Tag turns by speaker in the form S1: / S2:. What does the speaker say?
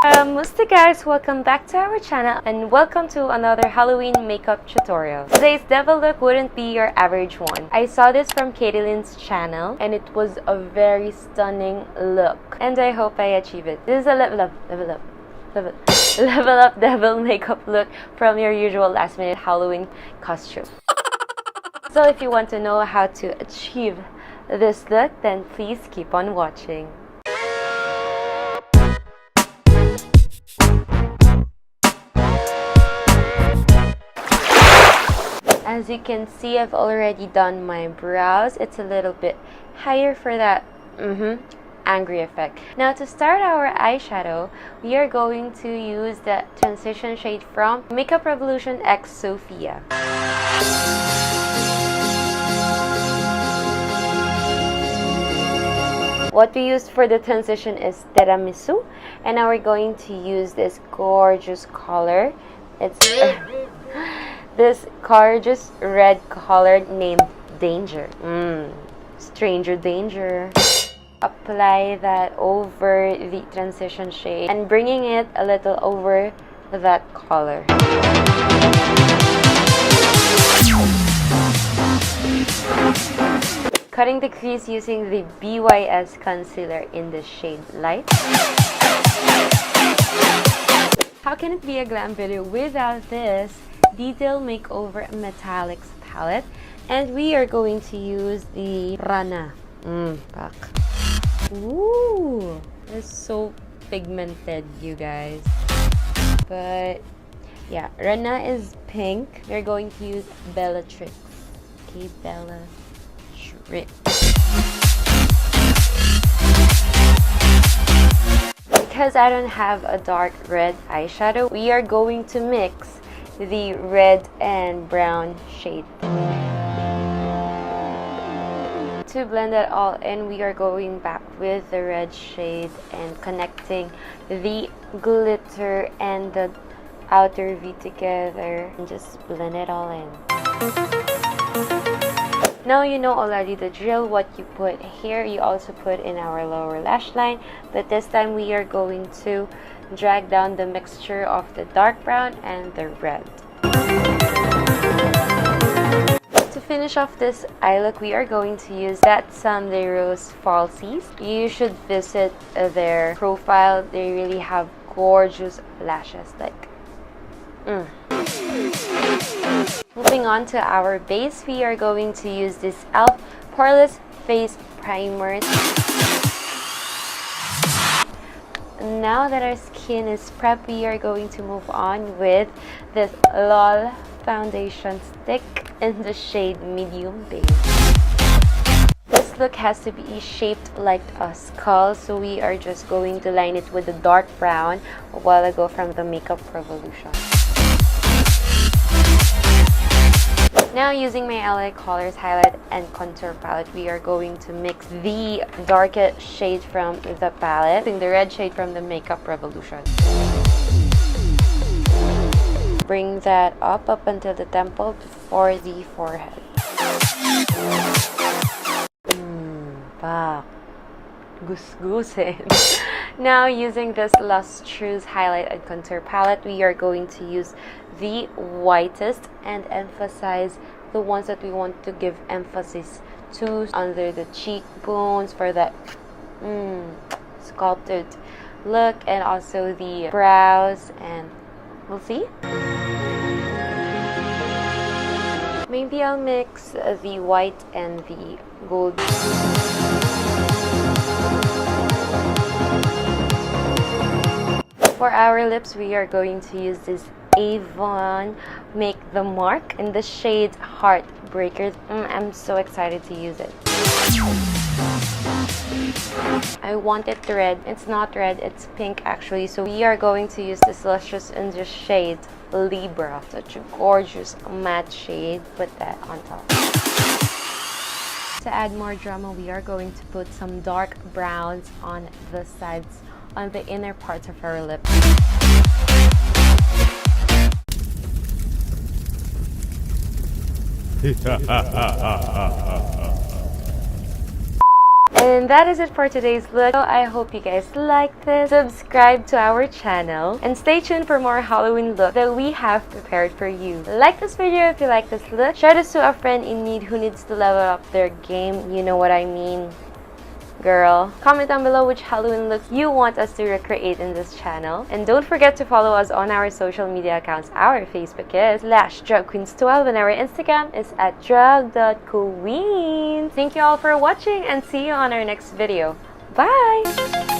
S1: Namaste guys, welcome back to our channel and welcome to another Halloween makeup tutorial. Today's devil look wouldn't be your average one. I saw this from Katielin's channel and it was a very stunning look and I hope I achieve it. This is a level up devil makeup look from your usual last minute Halloween costume. So if you want to know how to achieve this look, then please keep on watching. As you can see, I've already done my brows. It's a little bit higher for that angry effect. Now to start our eyeshadow, we are going to use the transition shade from Makeup Revolution X Sophia. What we used for the transition is tiramisu, and now we're going to use this gorgeous color. It's this gorgeous red color named Danger. Stranger Danger. Apply that over the transition shade and bringing it a little over that color. Cutting the crease using the BYS concealer in the shade Light. How can it be a glam video without this Detail Makeover Metallics palette? And we are going to use the Rana. Ooh, it's so pigmented, you guys. But yeah, Rana is pink. We're going to use Bellatrix. Okay, Bellatrix. Because I don't have a dark red eyeshadow, we are going to mix the red and brown shade. To blend it all in, we are going back with the red shade and connecting the glitter and the outer V together and just blend it all in. Now you know already the drill. What you put here, you also put in our lower lash line, but this time we are going to drag down the mixture of the dark brown and the red. To finish off this eye look, we are going to use that Sunday Rose Falsies. You should visit their profile. They really have gorgeous lashes. Moving on to our base, we are going to use this e.l.f. Poreless Face Primer. Now that our skin is prepped, we are going to move on with this LOL foundation stick in the shade Medium Beige. This look has to be shaped like a skull, so we are just going to line it with the dark brown a while ago from the Makeup Revolution. Now using my LA Colors highlight and contour palette, we are going to mix the darkest shade from the palette and the red shade from the Makeup Revolution. Bring that up until the temple before the forehead. Goose. Now using this Lustrous highlight and contour palette, we are going to use the whitest and emphasize the ones that we want to give emphasis to under the cheekbones for that sculpted look, and also the brows, and we'll see. Maybe I'll mix the white and the gold. For our lips, we are going to use this AVON Make the Mark in the shade Heartbreakers. I'm so excited to use it. I want it red. It's not red, it's pink actually. So we are going to use this Lustrous in the shade Libra. Such a gorgeous matte shade. Put that on top. To add more drama, we are going to put some dark browns on the sides, on the inner parts of our lips. And that is it for today's look. So I hope you guys liked this. Subscribe to our channel and stay tuned for more Halloween looks that we have prepared for you. Like this video if you like this look. Share this to a friend in need who needs to level up their game. You know what I mean, girl. Comment down below which Halloween looks you want us to recreate in this channel. And don't forget to follow us on our social media accounts. Our Facebook is /drugqueens12 and our Instagram is @drug.queens. Thank you all for watching and see you on our next video. Bye!